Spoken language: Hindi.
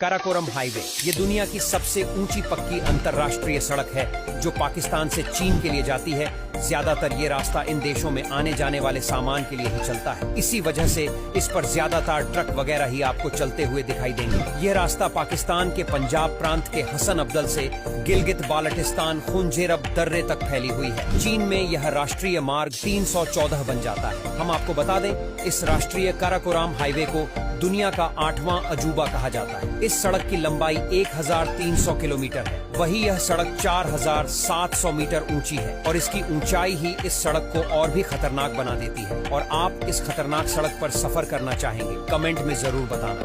काराकोरम हाईवे ये दुनिया की सबसे ऊंची पक्की अंतर्राष्ट्रीय सड़क है जो पाकिस्तान से चीन के लिए जाती है। ज्यादातर ये रास्ता इन देशों में आने जाने वाले सामान के लिए ही चलता है। इसी वजह से इस पर ज्यादातर ट्रक वगैरह ही आपको चलते हुए दिखाई देंगे। यह रास्ता पाकिस्तान के पंजाब प्रांत के हसन अब्दल से गिलगित बाल्टिस्तान खुंजेरब दर्रे तक फैली हुई है। चीन में यह राष्ट्रीय मार्ग 314 बन जाता है। हम आपको बता दें, इस राष्ट्रीय काराकोरम हाईवे को दुनिया का 8वां अजूबा कहा जाता है। इस सड़क की लंबाई 1300 किलोमीटर है। वही यह सड़क 4700 मीटर ऊंची है और इसकी ऊंचाई ही इस सड़क को और भी खतरनाक बना देती है। और आप इस खतरनाक सड़क पर सफर करना चाहेंगे? कमेंट में जरूर बताना।